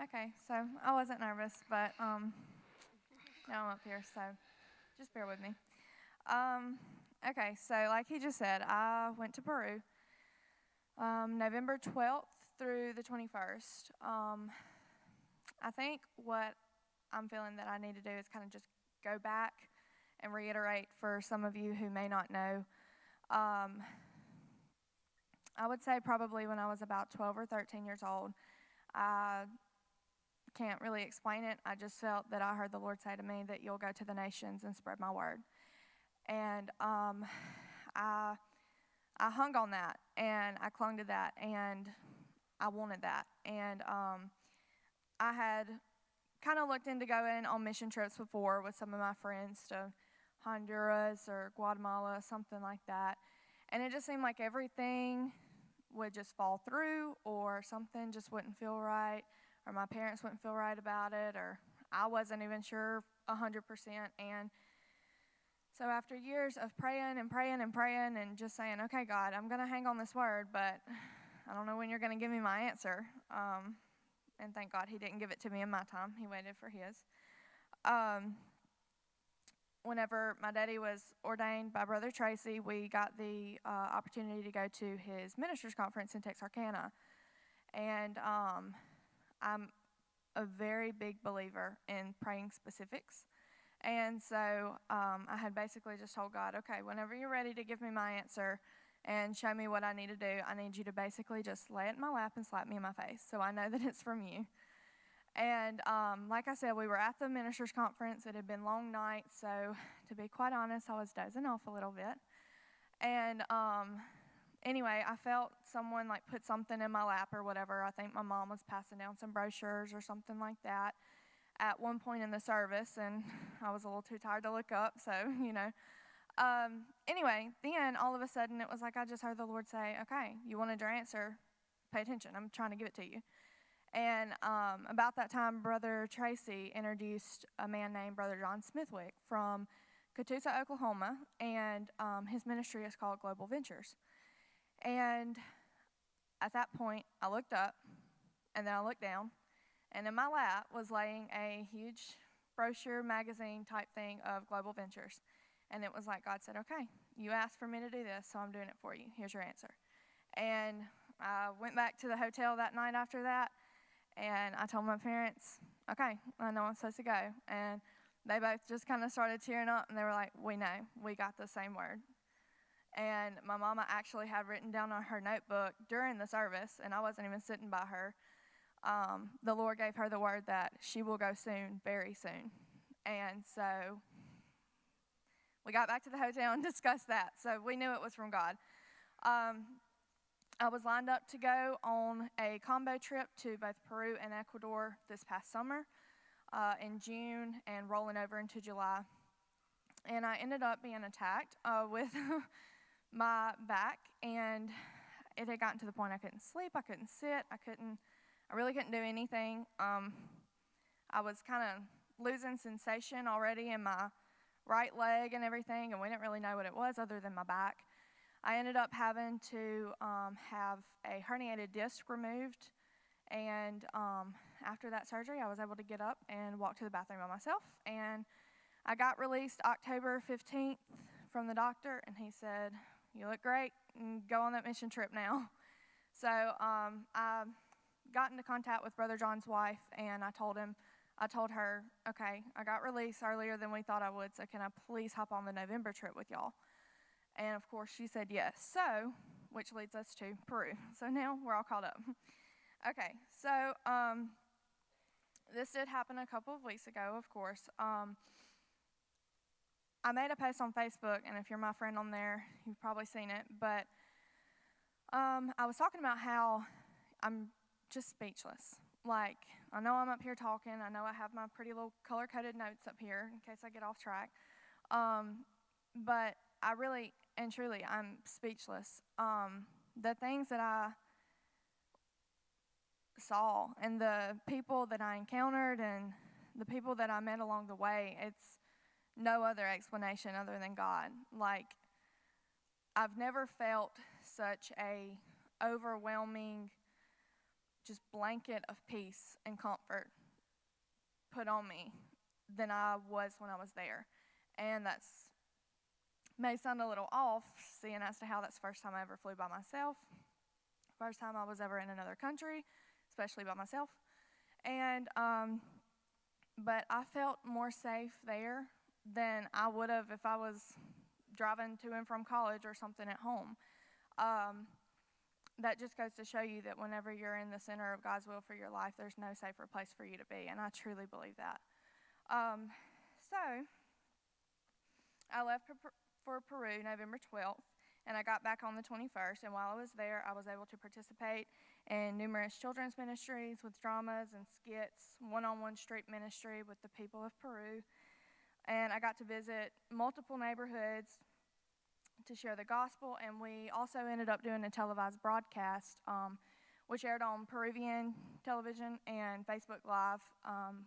Okay, so I wasn't nervous, but now I'm up here, so just bear with me. Um, okay, so like he just said, I went to Peru November 12th through the 21st. I think what I'm feeling that I need to do is kind of just go back and reiterate for some of you who may not know. I would say probably when I was about 12 or 13 years old, I can't really explain it. I just felt that I heard the Lord say to me that you'll go to the nations and spread my word. And I hung on that, and I clung to that, and I wanted that. And I had kind of looked into going on mission trips before with some of my friends to Honduras or Guatemala, something like that. And it just seemed like everything would just fall through, or something just wouldn't feel right, or my parents wouldn't feel right about it, or I wasn't even sure 100%. And so after years of praying and praying and praying and just saying, okay, God, I'm going to hang on this word, but I don't know when you're going to give me my answer. And thank God he didn't give it to me in my time. He waited for his. Whenever my daddy was ordained by Brother Tracy, we got the opportunity to go to his ministers' conference in Texarkana. And I'm a very big believer in praying specifics. And so I had basically just told God, okay, whenever you're ready to give me my answer and show me what I need to do, I need you to basically just lay it in my lap and slap me in my face so I know that it's from you. And like I said, we were at the ministers' conference. It had been long nights, so to be quite honest, I was dozing off a little bit. And anyway, I felt someone like put something in my lap or whatever. I think my mom was passing down some brochures or something like that at one point in the service, and I was a little too tired to look up, so, Anyway, then all of a sudden it was like I just heard the Lord say, okay, you wanted your answer, pay attention, I'm trying to give it to you. And about that time, Brother Tracy introduced a man named Brother John Smithwick from Catoosa, Oklahoma, and his ministry is called Global Ventures. And at that point, I looked up, and then I looked down, and in my lap was laying a huge brochure, magazine type thing of Global Ventures. And it was like God said, okay, you asked for me to do this, so I'm doing it for you. Here's your answer. And I went back to the hotel that night after that, and I told my parents, okay, I know I'm supposed to go. And they both just kind of started tearing up, and they were like, we know, we got the same word. And my mama actually had written down on her notebook during the service, and I wasn't even sitting by her, the Lord gave her the word that she will go soon, very soon. And so we got back to the hotel and discussed that. So we knew it was from God. I was lined up to go on a combo trip to both Peru and Ecuador this past summer in June and rolling over into July. And I ended up being attacked with my back, and it had gotten to the point I couldn't sleep, I couldn't sit, I really couldn't do anything. I was kind of losing sensation already in my right leg and everything, and we didn't really know what it was other than my back. I ended up having to have a herniated disc removed, and after that surgery, I was able to get up and walk to the bathroom by myself, and I got released October 15th from the doctor, and he said, you look great, and go on that mission trip now. So I got into contact with Brother John's wife, and I told her, okay, I got released earlier than we thought I would, so can I please hop on the November trip with y'all? And of course she said yes, so, which leads us to Peru. So now we're all caught up. Okay, so this did happen a couple of weeks ago, of course. I made a post on Facebook, and if you're my friend on there, you've probably seen it, but I was talking about how I'm just speechless. Like, I know I'm up here talking. I know I have my pretty little color-coded notes up here in case I get off track. But I really and truly, I'm speechless. The things that I saw and the people that I encountered and the people that I met along the way, it's no other explanation other than God. Like, I've never felt such a overwhelming just blanket of peace and comfort put on me than I was when I was there. And that's may sound a little off, seeing as to how that's the first time I ever flew by myself, first time I was ever in another country, especially by myself. And but I felt more safe there than I would have if I was driving to and from college or something at home. That just goes to show you that whenever you're in the center of God's will for your life, there's no safer place for you to be, and I truly believe that. So I left for Peru November 12th, and I got back on the 21st, and while I was there, I was able to participate in numerous children's ministries with dramas and skits, one-on-one street ministry with the people of Peru, and I got to visit multiple neighborhoods to share the gospel, and we also ended up doing a televised broadcast, which aired on Peruvian television and Facebook Live.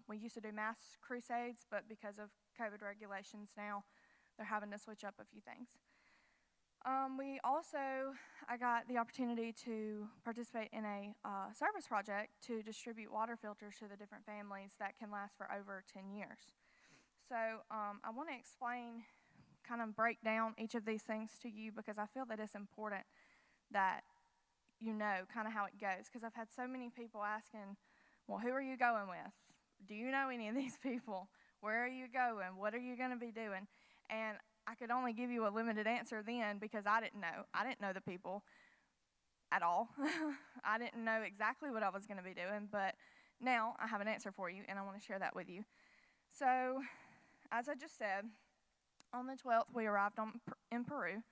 We used to do mass crusades, but because of COVID regulations now, they're having to switch up a few things. I got the opportunity to participate in a service project to distribute water filters to the different families that can last for over 10 years. So I want to explain, kind of break down each of these things to you, because I feel that it's important that you know kind of how it goes, because I've had so many people asking, well, who are you going with? Do you know any of these people? Where are you going? What are you going to be doing? And I could only give you a limited answer then, because I didn't know. I didn't know the people at all. I didn't know exactly what I was going to be doing, but now I have an answer for you, and I want to share that with you. So, as I just said, on the 12th, we arrived in Peru,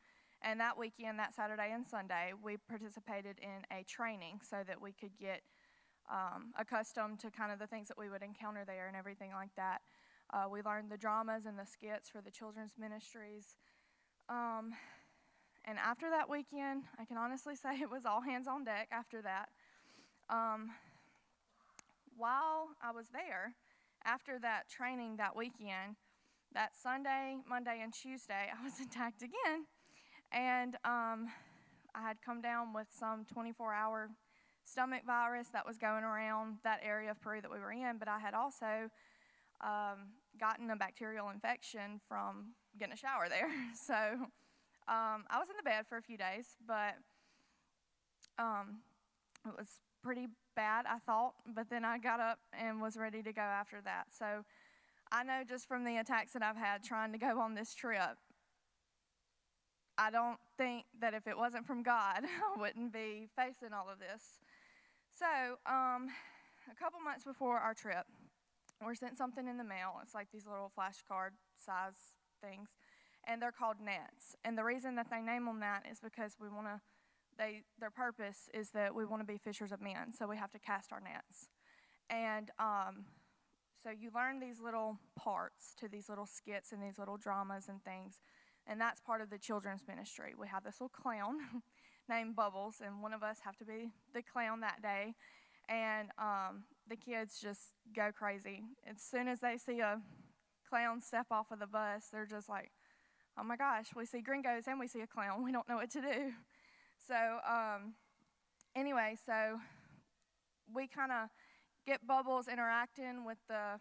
and that weekend, that Saturday and Sunday, we participated in a training so that we could get accustomed to kind of the things that we would encounter there and everything like that. We learned the dramas and the skits for the children's ministries. And after that weekend, I can honestly say it was all hands on deck after that. While I was there, after that training that weekend, that Sunday, Monday, and Tuesday, I was attacked again. And I had come down with some 24-hour stomach virus that was going around that area of Peru that we were in, but I had also gotten a bacterial infection from getting a shower there. So I was in the bed for a few days, but it was pretty bad, I thought, but then I got up and was ready to go after that. So I know just from the attacks that I've had trying to go on this trip, I don't think that if it wasn't from God, I wouldn't be facing all of this. So a couple months before our trip, we're sent something in the mail. It's like these little flashcard size things, and they're called nets. And the reason that they name them that is because their purpose is that we want to be fishers of men, so we have to cast our nets. And so you learn these little parts to these little skits and these little dramas and things, and that's part of the children's ministry. We have this little clown named Bubbles, and one of us have to be the clown that day. And the kids just go crazy. As soon as they see a clown step off of the bus, they're just like, oh my gosh, we see gringos and we see a clown. We don't know what to do. So anyway, so we kind of get Bubbles interacting with the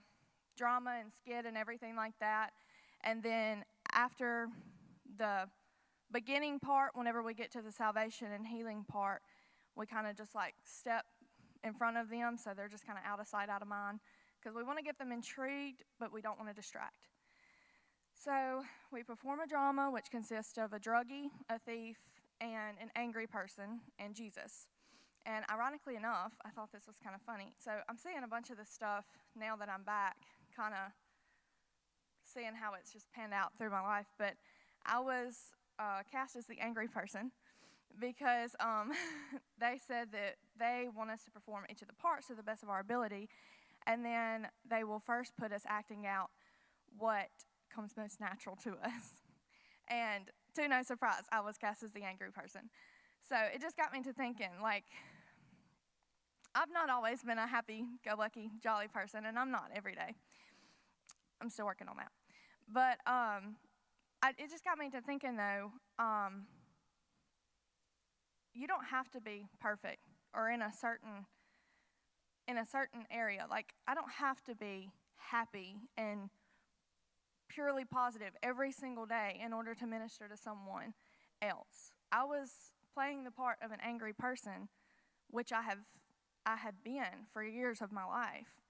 drama and skit and everything like that. And then after the beginning part, whenever we get to the salvation and healing part, we kind of just like step in front of them, so they're just kind of out of sight, out of mind, because we want to get them intrigued, but we don't want to distract. So we perform a drama which consists of a druggie, a thief, and an angry person, and Jesus. And ironically enough, I thought this was kind of funny. So I'm seeing a bunch of this stuff now that I'm back, kind of seeing how it's just panned out through my life. But I was cast as the angry person because they said that they want us to perform each of the parts to the best of our ability, and then they will first put us acting out what comes most natural to us. And to no surprise, I was cast as the angry person. So it just got me to thinking, like, I've not always been a happy-go-lucky, jolly person, and I'm not every day. I'm still working on that. But it just got me to thinking, though, you don't have to be perfect or in a certain in a certain area. Like, I don't have to be happy and purely positive every single day in order to minister to someone else. I was playing the part of an angry person, which I had been for years of my life.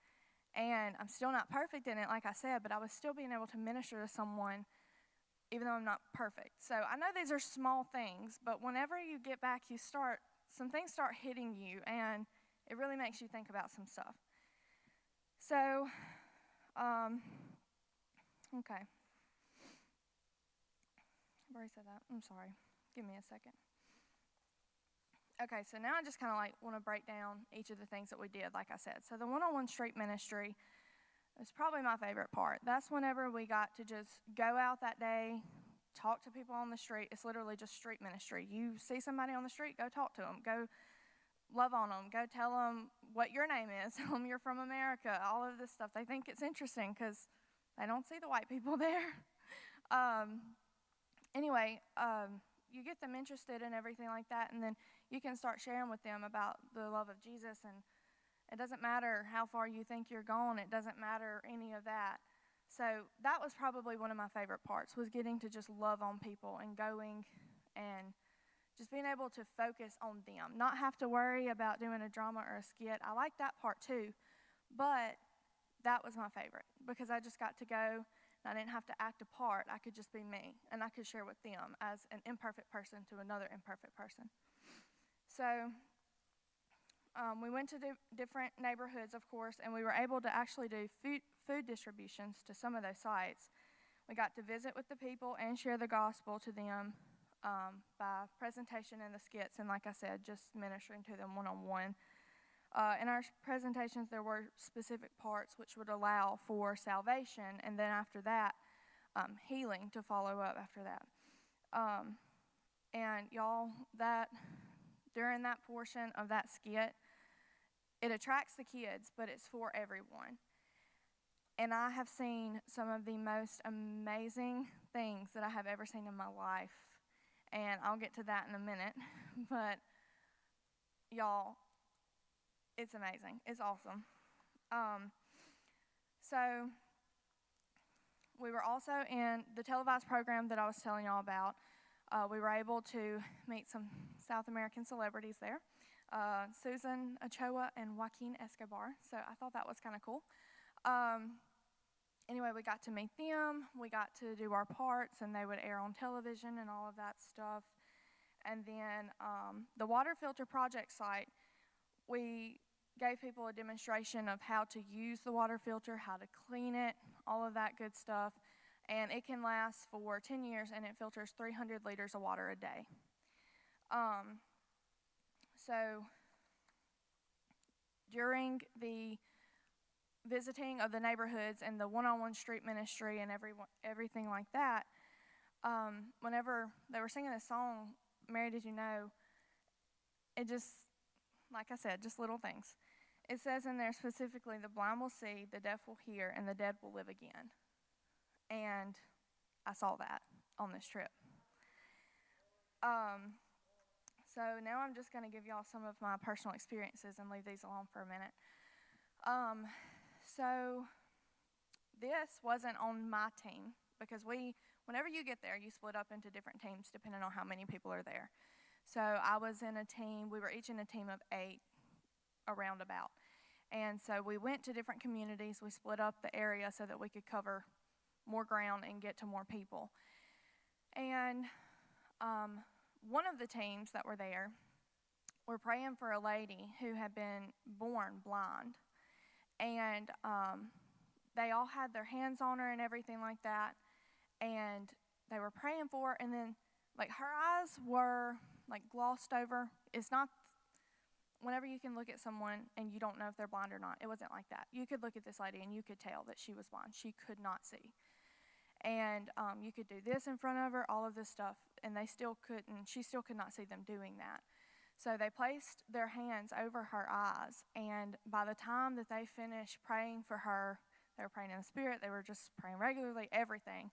And I'm still not perfect in it, like I said, but I was still being able to minister to someone even though I'm not perfect. So I know these are small things, but whenever you get back, some things start hitting you, and it really makes you think about some stuff. So, okay. I've already said that. I'm sorry. Give me a second. Okay, so now I just kind of want to break down each of the things that we did, like I said. So the one-on-one street ministry is probably my favorite part. That's whenever we got to just go out that day, talk to people on the street. It's literally just street ministry. You see somebody on the street, go talk to them. Go love on them. Go tell them what your name is. Tell them you're from America. All of this stuff. They think it's interesting because they don't see the white people there. Anyway, you get them interested in everything like that, and then you can start sharing with them about the love of Jesus. And it doesn't matter how far you think you're gone. It doesn't matter any of that. So that was probably one of my favorite parts, was getting to just love on people and going and just being able to focus on them, not have to worry about doing a drama or a skit. I like that part too, but that was my favorite because I just got to go and I didn't have to act a part. I could just be me, and I could share with them as an imperfect person to another imperfect person. So we went to different neighborhoods, of course, and we were able to actually do food distributions to some of those sites. We got to visit with the people and share the gospel to them by presentation in the skits, and like I said, just ministering to them one-on-one. In our presentations, there were specific parts which would allow for salvation, and then after that, healing to follow up after that. And y'all, during that portion of that skit, it attracts the kids, but it's for everyone. And I have seen some of the most amazing things that I have ever seen in my life. And I'll get to that in a minute. But y'all, it's amazing. It's awesome. So we were also in the televised program that I was telling y'all about. We were able to meet some South American celebrities there, Susan Ochoa and Joaquin Escobar. So I thought that was kind of cool. Anyway, we got to meet them. We got to do our parts, and they would air on television and all of that stuff. And then the water filter project site, we gave people a demonstration of how to use the water filter, how to clean it, all of that good stuff. And it can last for 10 years, and it filters 300 liters of water a day. So during the visiting of the neighborhoods and the one-on-one street ministry and everything like that, whenever they were singing this song, Mary, Did You Know, it just, like I said, just little things. It says in there specifically, the blind will see, the deaf will hear, and the dead will live again. And I saw that on this trip. So now I'm just going to give y'all some of my personal experiences and leave these alone for a minute. So this wasn't on my team because whenever you get there, you split up into different teams depending on how many people are there. So I was in a team, we were each in a team of 8 around about. And so we went to different communities. We split up the area so that we could cover more ground and get to more people. And one of the teams that were there were praying for a lady who had been born blind. And they all had their hands on her and everything like that. And they were praying for her, and then her eyes were glossed over. It's not whenever you can look at someone and you don't know if they're blind or not. It wasn't like that. You could look at this lady and you could tell that she was blind. She could not see. And you could do this in front of her, all of this stuff, and they still couldn't. She still could not see them doing that. So they placed their hands over her eyes, and by the time that they finished praying for her, they were praying in the Spirit, they were just praying regularly, everything.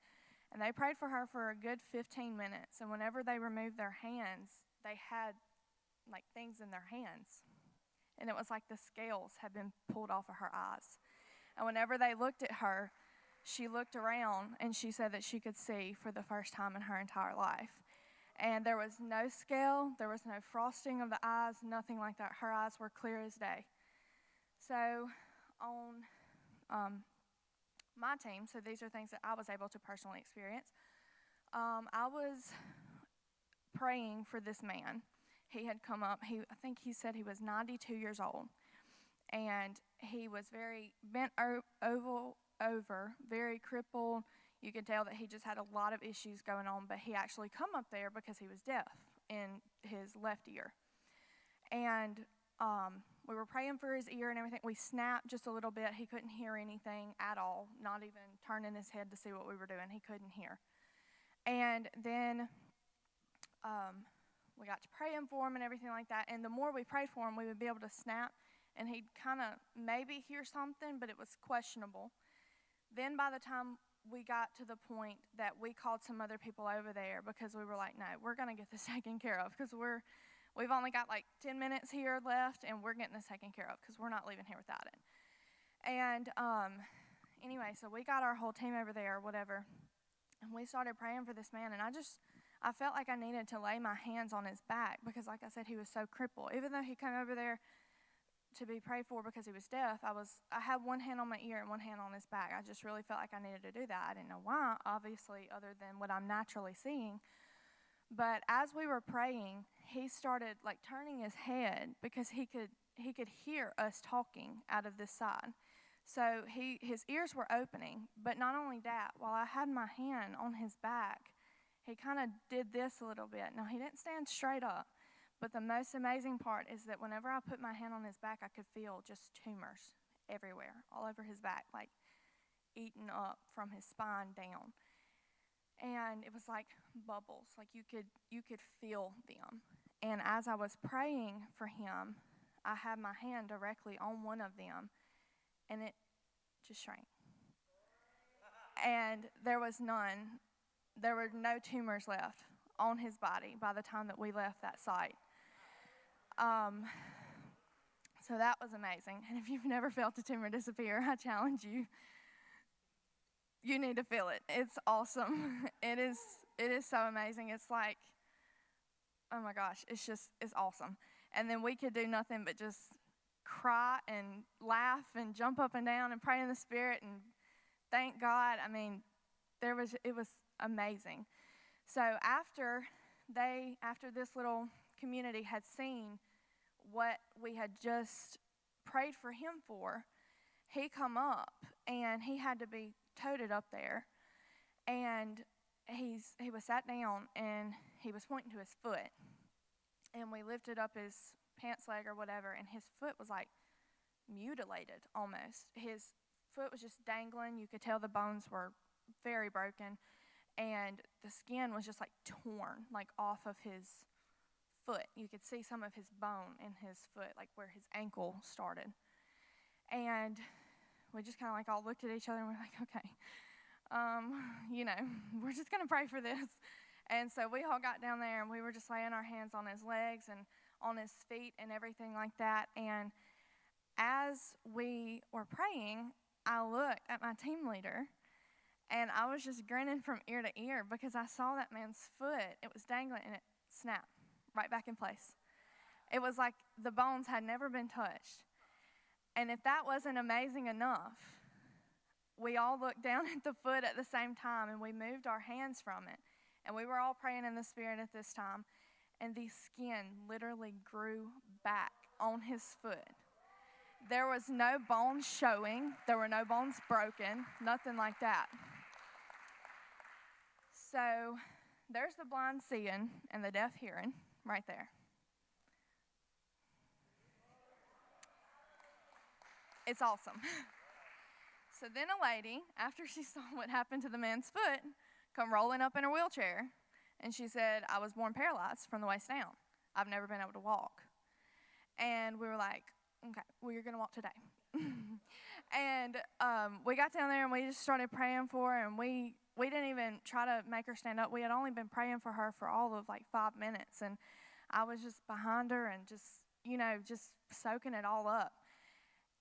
And they prayed for her for a good 15 minutes, and whenever they removed their hands, they had things in their hands. and it was like the scales had been pulled off of her eyes. And whenever they looked at her, she looked around, and she said that she could see for the first time in her entire life. And there was no scale, there was no frosting of the eyes, nothing like that. Her eyes were clear as day. So on my team, so these are things that I was able to personally experience, I was praying for this man. He had come up, I think he said he was 92 years old, and he was very bent over, very crippled. You could tell that he just had a lot of issues going on, but he actually come up there because he was deaf in his left ear. And we were praying for his ear and everything. We snapped just a little bit. He couldn't hear anything at all, not even turning his head to see what we were doing. He couldn't hear. And then we got to praying for him and everything like that. And the more we prayed for him, we would be able to snap, and he'd kind of maybe hear something, but it was questionable. Then by the time we got to the point that we called some other people over there, because we were like, no, we're going to get this taken care of, because we've only got like 10 minutes here left, and we're getting this taken care of because we're not leaving here without it. And anyway, so we got our whole team over there or whatever, and we started praying for this man, and I felt like I needed to lay my hands on his back because, like I said, he was so crippled. Even though he came over there to be prayed for because he was deaf, I had one hand on my ear and one hand on his back. I just really felt like I needed to do that. I didn't know why, obviously, other than what I'm naturally seeing. But as we were praying, he started like turning his head because he could hear us talking out of this side. So his ears were opening, but not only that, while I had my hand on his back, he kind of did this a little bit. Now, he didn't stand straight up, but the most amazing part is that whenever I put my hand on his back, I could feel just tumors everywhere, all over his back, like eaten up from his spine down. And it was like bubbles, like you could feel them. And as I was praying for him, I had my hand directly on one of them, and it just shrank. And there were no tumors left on his body by the time that we left that site. So that was amazing. And if you've never felt a tumor disappear, I challenge you. You need to feel it. It's awesome. It is so amazing. It's like, oh my gosh, it's awesome. And then we could do nothing but just cry and laugh and jump up and down and pray in the Spirit and thank God. I mean, it was amazing. So after this little community had seen what we had just prayed for him for, he come up and he had to be toted up there, and he was sat down and he was pointing to his foot, and we lifted up his pants leg or whatever, and his foot was like mutilated almost. His foot was just dangling. You could tell the bones were very broken, and the skin was just like torn like off of his foot. You could see some of his bone in his foot, like where his ankle started. And we just kind of like all looked at each other and we're like, okay, we're just going to pray for this. And so we all got down there and we were just laying our hands on his legs and on his feet and everything like that. And as we were praying, I looked at my team leader and I was just grinning from ear to ear because I saw that man's foot. It was dangling and it snapped right back in place. It was like the bones had never been touched. And if that wasn't amazing enough, we all looked down at the foot at the same time and we moved our hands from it. And we were all praying in the Spirit at this time. And the skin literally grew back on his foot. There was no bones showing. There were no bones broken. Nothing like that. So there's the blind seeing and the deaf hearing right there. It's awesome. So then a lady, after she saw what happened to the man's foot, come rolling up in her wheelchair, and she said, I was born paralyzed from the waist down. I've never been able to walk. And we were like, okay, well, you're going to walk today. And we got down there, and we just started praying for her, and we didn't even try to make her stand up. We had only been praying for her for all of like 5 minutes, and I was just behind her and just just soaking it all up.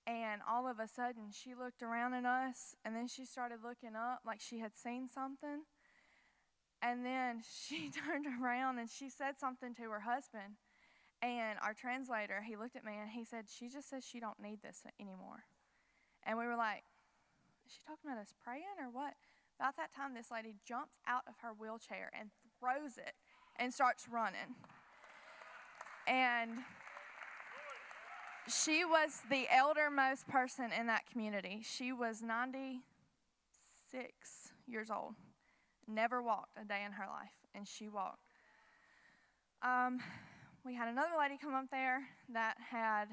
And all of a sudden, she looked around at us, and then she started looking up like she had seen something. And then she turned around and she said something to her husband. And our translator, he looked at me and he said, "She just says she don't need this anymore." And we were like, "Is she talking about us praying or what?" About that time, this lady jumps out of her wheelchair and throws it and starts running. And she was the eldermost person in that community. She was 96 years old. Never walked a day in her life, and she walked. We had another lady come up there that had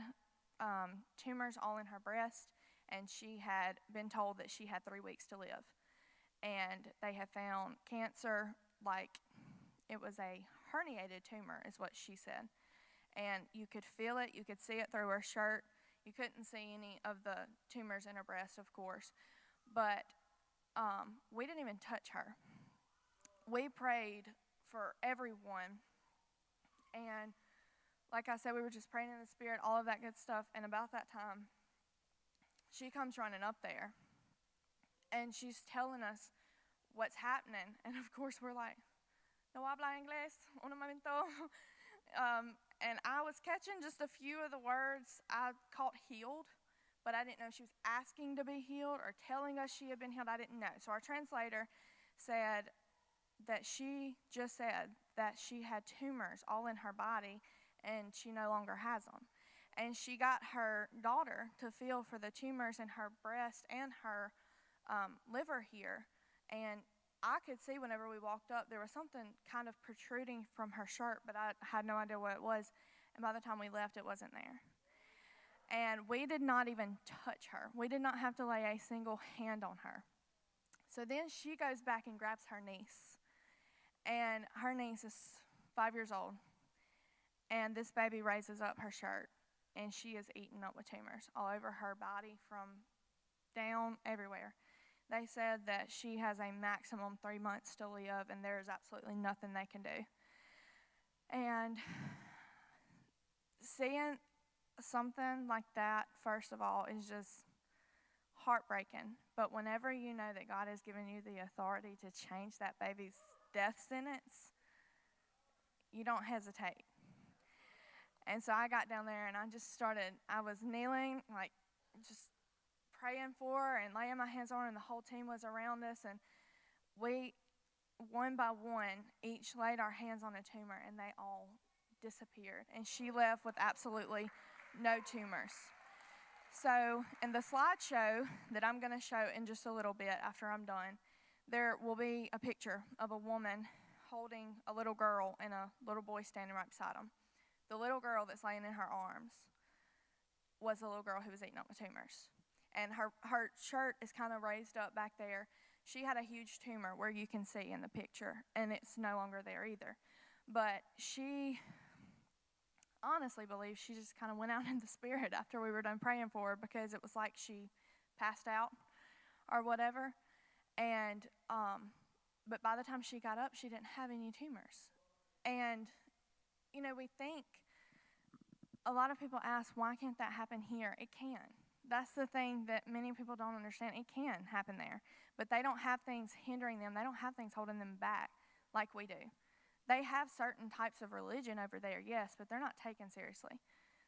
tumors all in her breast, and she had been told that she had 3 weeks to live. And they had found cancer, like it was a herniated tumor, is what she said. And you could feel it, you could see it through her shirt. You couldn't see any of the tumors in her breast, of course. But we didn't even touch her. We prayed for everyone. And like I said, we were just praying in the Spirit, all of that good stuff. And about that time, she comes running up there. And she's telling us what's happening. And of course, we're like, "No habla inglés, un momento." And I was catching just a few of the words. I caught healed, but I didn't know if she was asking to be healed or telling us she had been healed. I didn't know. So our translator said that she just said that she had tumors all in her body and she no longer has them. And she got her daughter to feel for the tumors in her breast and her liver here. And I could see whenever we walked up, there was something kind of protruding from her shirt, but I had no idea what it was. And by the time we left, it wasn't there. And we did not even touch her. We did not have to lay a single hand on her. So then she goes back and grabs her niece. And her niece is 5 years old. And this baby raises up her shirt, and she is eaten up with tumors all over her body from down everywhere. They said that she has a maximum 3 months to live, and there is absolutely nothing they can do. And seeing something like that, first of all, is just heartbreaking. But whenever you know that God has given you the authority to change that baby's death sentence, you don't hesitate. And so I got down there and I was kneeling, like just praying for her and laying my hands on her, and the whole team was around us. And we, one by one, each laid our hands on a tumor, and they all disappeared. And she left with absolutely no tumors. So in the slideshow that I'm going to show in just a little bit after I'm done, there will be a picture of a woman holding a little girl and a little boy standing right beside them. The little girl that's laying in her arms was the little girl who was eaten up with tumors. And her shirt is kind of raised up back there. She had a huge tumor where you can see in the picture, and it's no longer there either. But she honestly believes she just kind of went out in the Spirit after we were done praying for her, because it was like she passed out or whatever. And but by the time she got up, she didn't have any tumors. And we think, a lot of people ask, why can't that happen here? It can. That's the thing that many people don't understand. It can happen there, but they don't have things hindering them. They don't have things holding them back like we do. They have certain types of religion over there, yes, but they're not taken seriously.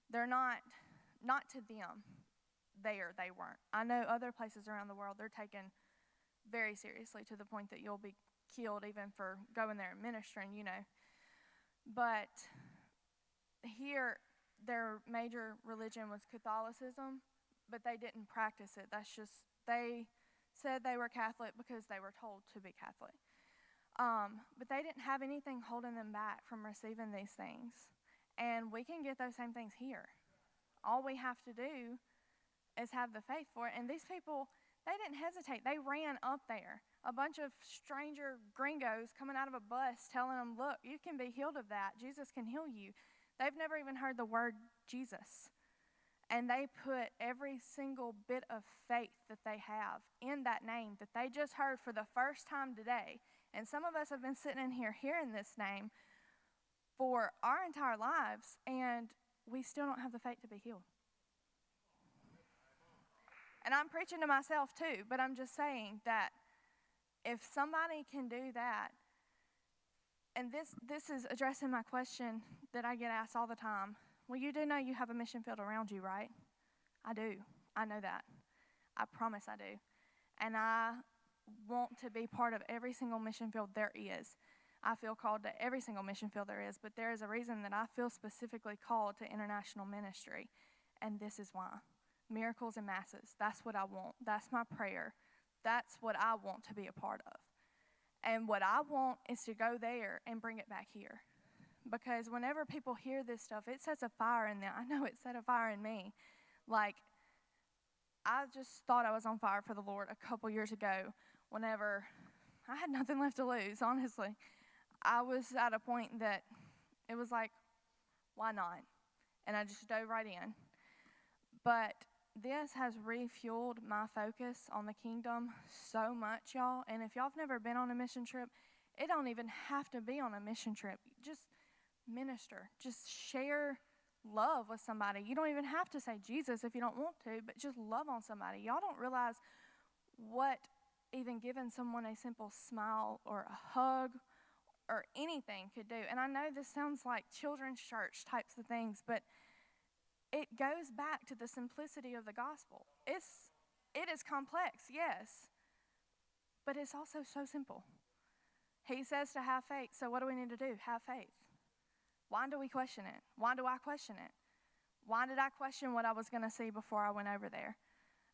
They're not to them. They weren't. I know other places around the world, they're taken very seriously to the point that you'll be killed even for going there and ministering, But here, their major religion was Catholicism, but they didn't practice it. They said they were Catholic because they were told to be Catholic. But they didn't have anything holding them back from receiving these things. And we can get those same things here. All we have to do is have the faith for it. And these people, they didn't hesitate. They ran up there. A bunch of stranger gringos coming out of a bus telling them, "Look, you can be healed of that. Jesus can heal you." They've never even heard the word Jesus. And they put every single bit of faith that they have in that name that they just heard for the first time today. And some of us have been sitting in here hearing this name for our entire lives, and we still don't have the faith to be healed. And I'm preaching to myself too, but I'm just saying that if somebody can do that, and this is addressing my question that I get asked all the time. Well, you do know you have a mission field around you, right? I do. I know that. I promise I do. And I want to be part of every single mission field there is. I feel called to every single mission field there is, but there is a reason that I feel specifically called to international ministry, and this is why. Miracles and masses, that's what I want. That's my prayer. That's what I want to be a part of. And what I want is to go there and bring it back here. Because whenever people hear this stuff, it sets a fire in them. I know it set a fire in me. Like, I just thought I was on fire for the Lord a couple years ago whenever I had nothing left to lose, honestly. I was at a point that it was like, why not? And I just dove right in. But this has refueled my focus on the kingdom so much, y'all. And if y'all have never been on a mission trip, it don't even have to be on a mission trip. Just minister. Just share love with somebody. You don't even have to say Jesus if you don't want to, but just love on somebody. Y'all don't realize what even giving someone a simple smile or a hug or anything could do. And I know this sounds like children's church types of things, but it goes back to the simplicity of the gospel. It is complex, yes, but it's also so simple. He says to have faith, so what do we need to do? Have faith. Why do we question it? Why do I question it? Why did I question what I was going to see before I went over there?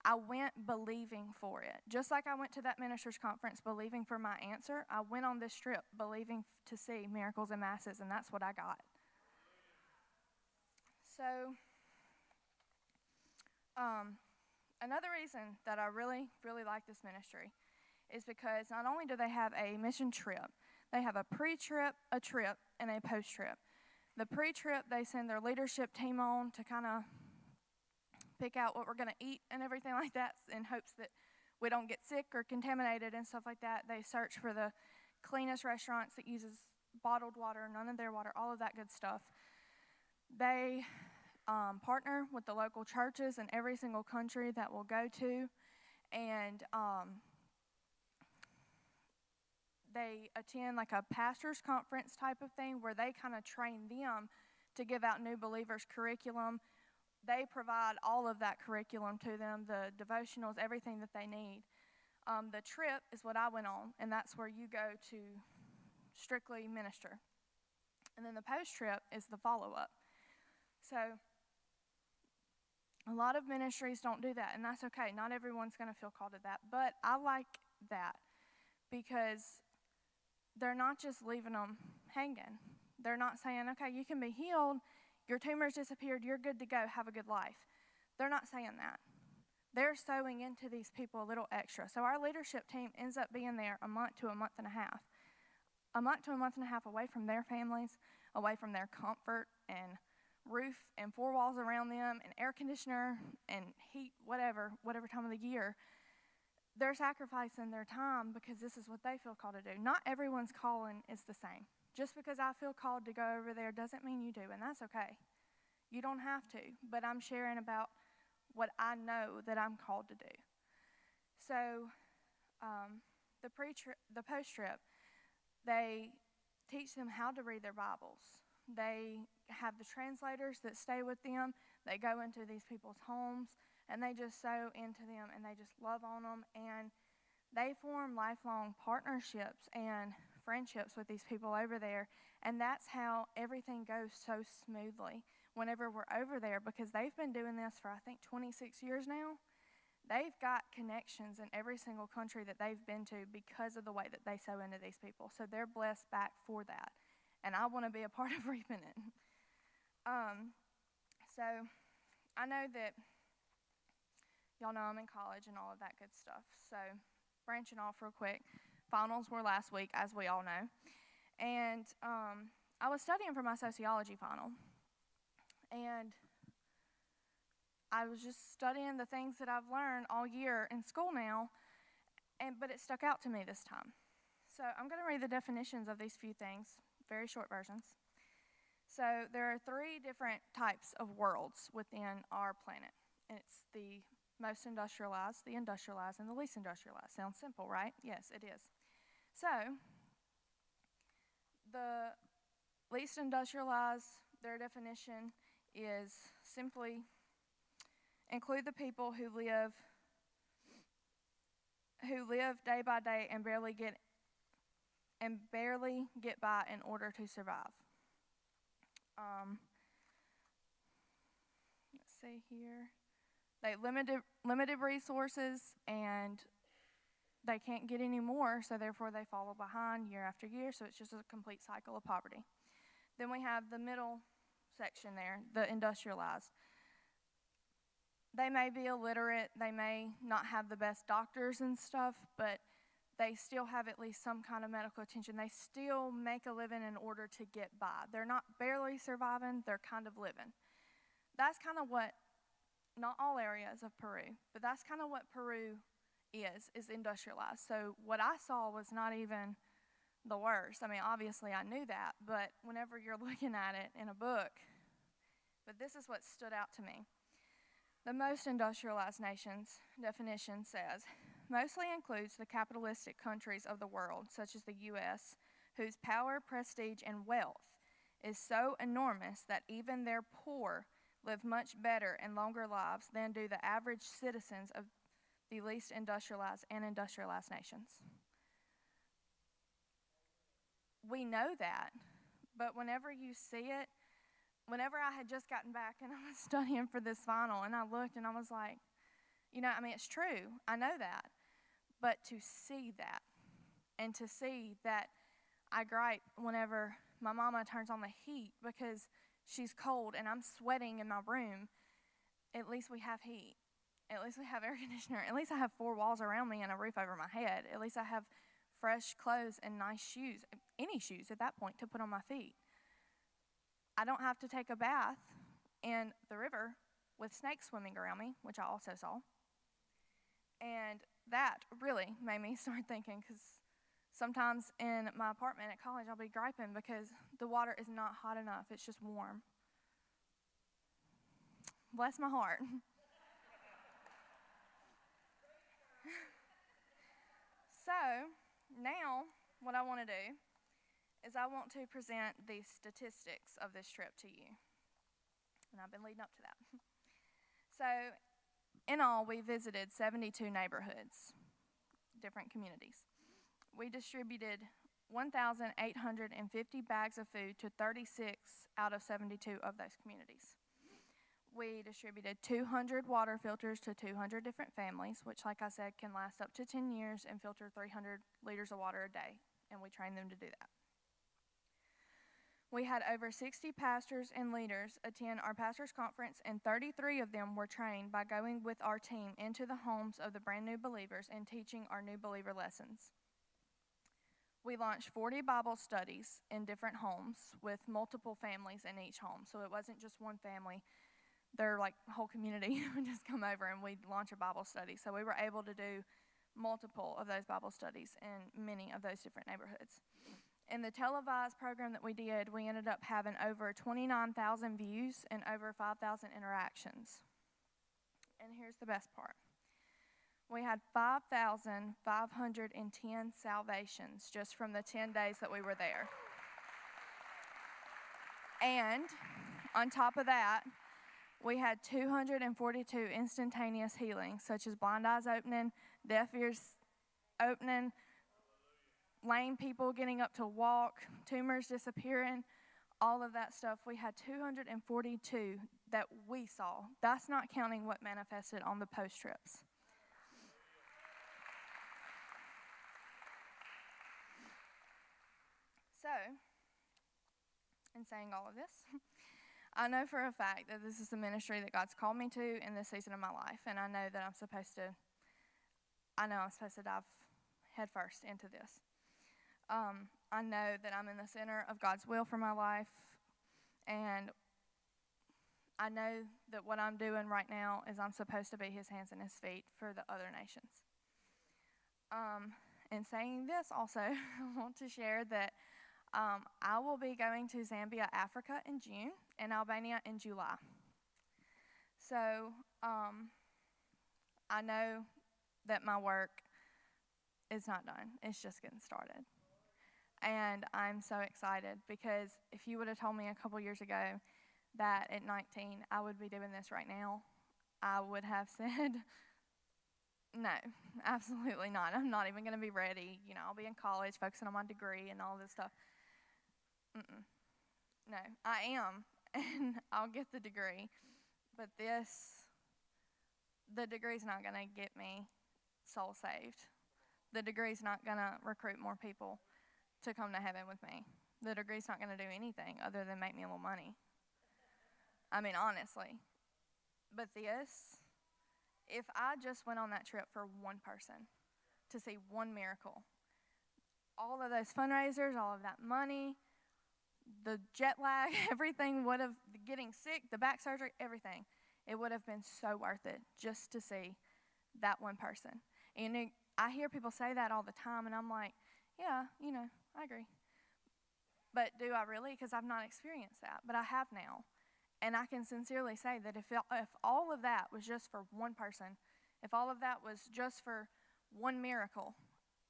I went believing for it. Just like I went to that ministers' conference believing for my answer, I went on this trip believing to see miracles and masses, and that's what I got. So, another reason that I really, really like this ministry is because not only do they have a mission trip, they have a pre-trip, a trip, and a post-trip. The pre-trip, they send their leadership team on to kind of pick out what we're going to eat and everything like that in hopes that we don't get sick or contaminated and stuff like that. They search for the cleanest restaurants that uses bottled water, none of their water, all of that good stuff. They partner with the local churches in every single country that we'll go to, and they attend like a pastor's conference type of thing where they kind of train them to give out new believers curriculum. They provide all of that curriculum to them, the devotionals, everything that they need. The trip is what I went on, and that's where you go to strictly minister. And then the post-trip is the follow-up. So a lot of ministries don't do that, and that's okay. Not everyone's going to feel called to that, but I like that because they're not just leaving them hanging. They're not saying, okay, you can be healed, your tumor's disappeared, you're good to go, have a good life. They're not saying that. They're sowing into these people a little extra. So our leadership team ends up being there a month to a month and a half. A month to a month and a half away from their families, away from their comfort and roof and four walls around them and air conditioner and heat, whatever time of the year. They're sacrificing their time because this is what they feel called to do. Not everyone's calling is the same. Just because I feel called to go over there doesn't mean you do, and that's okay. You don't have to, but I'm sharing about what I know that I'm called to do. So the post-trip, they teach them how to read their Bibles. They have the translators that stay with them. They go into these people's homes, and they just sow into them, and they just love on them, and they form lifelong partnerships and friendships with these people over there, and that's how everything goes so smoothly whenever we're over there, because they've been doing this for, I think, 26 years now. They've got connections in every single country that they've been to because of the way that they sow into these people, so they're blessed back for that, and I want to be a part of reaping it. So I know that y'all know I'm in college and all of that good stuff, so branching off real quick, finals were last week, as we all know, and I was studying for my sociology final, and I was just studying the things that I've learned all year in school now, but it stuck out to me this time. So I'm going to read the definitions of these few things, very short versions. So there are 3 different types of worlds within our planet. And it's the most industrialized, the industrialized, and the least industrialized. Sounds simple, right? Yes, it is. So the least industrialized, their definition is simply include the people who live day by day and barely get by in order to survive. Let's see here. They limited resources, and they can't get any more, so therefore they fall behind year after year, so it's just a complete cycle of poverty. Then we have the middle section there, the industrialized. They may be illiterate, they may not have the best doctors and stuff, but they still have at least some kind of medical attention. They still make a living in order to get by. They're not barely surviving, they're kind of living. That's kind of what, not all areas of Peru, but that's kind of what Peru is industrialized. So what I saw was not even the worst. I mean, obviously I knew that, but whenever you're looking at it in a book, but this is what stood out to me. The most industrialized nations definition says, mostly includes the capitalistic countries of the world, such as the U.S., whose power, prestige, and wealth is so enormous that even their poor live much better and longer lives than do the average citizens of the least industrialized and industrialized nations. We know that, but whenever you see it, whenever I had just gotten back and I was studying for this final, and I looked and I was like, I mean, it's true. I know that. But to see that, and to see that I gripe whenever my mama turns on the heat because she's cold and I'm sweating in my room, at least we have heat. At least we have air conditioner. At least I have 4 walls around me and a roof over my head. At least I have fresh clothes and nice shoes, any shoes at that point, to put on my feet. I don't have to take a bath in the river with snakes swimming around me, which I also saw. And that really made me start thinking, because sometimes in my apartment at college I'll be griping because the water is not hot enough, it's just warm. Bless my heart. So now what I want to do is I want to present the statistics of this trip to you. And I've been leading up to that. So in all, we visited 72 neighborhoods, different communities. We distributed 1,850 bags of food to 36 out of 72 of those communities. We distributed 200 water filters to 200 different families, which, like I said, can last up to 10 years and filter 300 liters of water a day, and we trained them to do that. We had over 60 pastors and leaders attend our pastors' conference, and 33 of them were trained by going with our team into the homes of the brand new believers and teaching our new believer lessons. We launched 40 Bible studies in different homes with multiple families in each home. So it wasn't just one family. Their whole community would just come over and we'd launch a Bible study. So we were able to do multiple of those Bible studies in many of those different neighborhoods. In the televised program that we did, we ended up having over 29,000 views and over 5,000 interactions. And here's the best part. We had 5,510 salvations just from the 10 days that we were there. And on top of that, we had 242 instantaneous healings, such as blind eyes opening, deaf ears opening, lame people getting up to walk, tumors disappearing, all of that stuff. We had 242 that we saw. That's not counting what manifested on the post trips. So, in saying all of this, I know for a fact that this is the ministry that God's called me to in this season of my life, and I know that I'm supposed to dive headfirst into this. I know that I'm in the center of God's will for my life, and I know that what I'm doing right now is I'm supposed to be his hands and his feet for the other nations. In saying this also, I want to share that I will be going to Zambia, Africa in June, and Albania in July. So I know that my work is not done. It's just getting started. And I'm so excited because if you would have told me a couple years ago that at 19 I would be doing this right now, I would have said, no, absolutely not. I'm not even going to be ready. You know, I'll be in college focusing on my degree and all this stuff. No, I am, and I'll get the degree. But the degree's not going to get me soul saved. The degree's not going to recruit more people to come to heaven with me. The degree's not going to do anything other than make me a little money. I mean, honestly. But this, if I just went on that trip for one person to see one miracle, all of those fundraisers, all of that money, the jet lag, everything would have, getting sick, the back surgery, everything, it would have been so worth it just to see that one person. And I hear people say that all the time, and I'm like, yeah, you know, I agree. But do I really? Because I've not experienced that, but I have now. And I can sincerely say that if all of that was just for one person, if all of that was just for one miracle,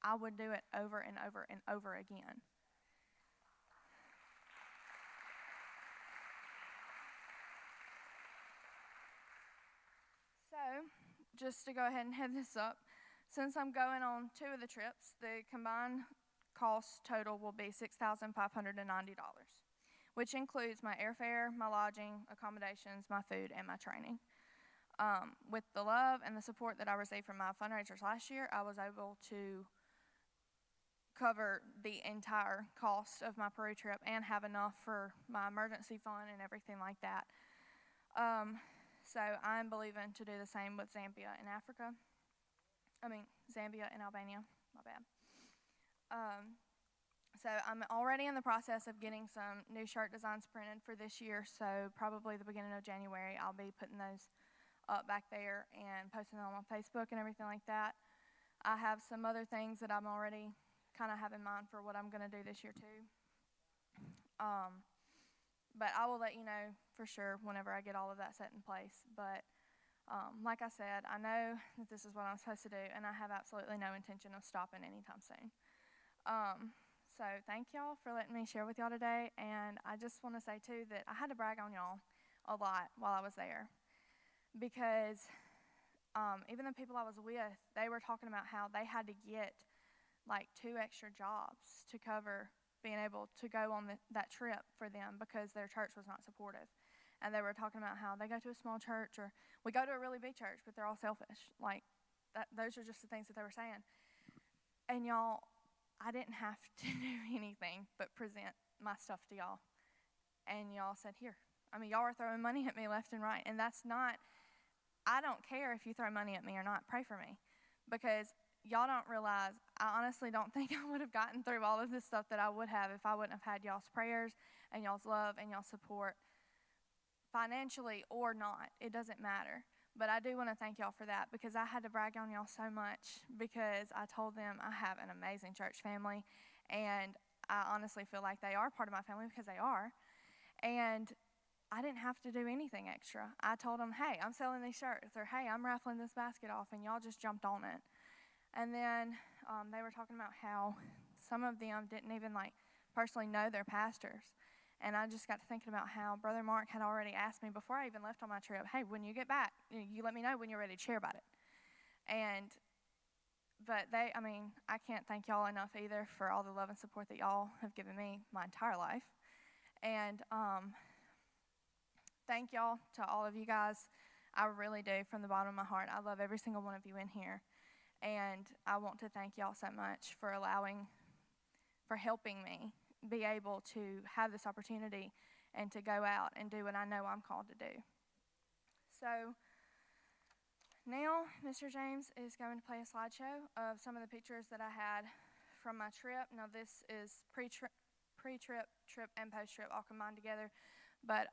I would do it over and over and over again. So, just to go ahead and head this up, since I'm going on 2 of the trips, the combined cost total will be $6,590, which includes my airfare, my lodging, accommodations, my food, and my training. With the love and the support that I received from my fundraisers last year, I was able to cover the entire cost of my Peru trip and have enough for my emergency fund and everything like that. So I'm believing to do the same with Zambia and Africa. Zambia and Albania, my bad. So I'm already in the process of getting some new shirt designs printed for this year, so probably the beginning of January I'll be putting those up back there and posting them on Facebook and everything like that. I have some other things that I'm already kind of have in mind for what I'm going to do this year too. But I will let you know for sure whenever I get all of that set in place. But like I said, I know that this is what I'm supposed to do, and I have absolutely no intention of stopping anytime soon. So thank y'all for letting me share with y'all today, and I just want to say too that I had to brag on y'all a lot while I was there, because even the people I was with, they were talking about how they had to get like 2 extra jobs to cover being able to go on that trip for them because their church was not supportive. And they were talking about how they go to a small church, or we go to a really big church, but they're all selfish. Like, those are just the things that they were saying. And y'all, I didn't have to do anything but present my stuff to y'all. And y'all said, here. Y'all are throwing money at me left and right. And that's not, I don't care if you throw money at me or not. Pray for me. Because y'all don't realize, I honestly don't think I would have gotten through all of this stuff that I would have if I wouldn't have had y'all's prayers and y'all's love and y'all's support, financially or not. It doesn't matter. But I do want to thank y'all for that, because I had to brag on y'all so much, because I told them I have an amazing church family, and I honestly feel like they are part of my family because they are. And I didn't have to do anything extra. I told them, hey, I'm selling these shirts, or hey, I'm raffling this basket off, and y'all just jumped on it. And then they were talking about how some of them didn't even personally know their pastors. And I just got to thinking about how Brother Mark had already asked me before I even left on my trip, hey, when you get back, you let me know when you're ready to share about it. But I can't thank y'all enough either for all the love and support that y'all have given me my entire life. And thank y'all to all of you guys. I really do, from the bottom of my heart. I love every single one of you in here. And I want to thank y'all so much for helping me be able to have this opportunity and to go out and do what I know I'm called to do. So now Mr. James is going to play a slideshow of some of the pictures that I had from my trip. Now this is pre-trip, trip, and post-trip all combined together. But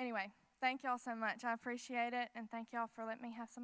anyway, thank y'all so much. I appreciate it, and thank y'all for letting me have some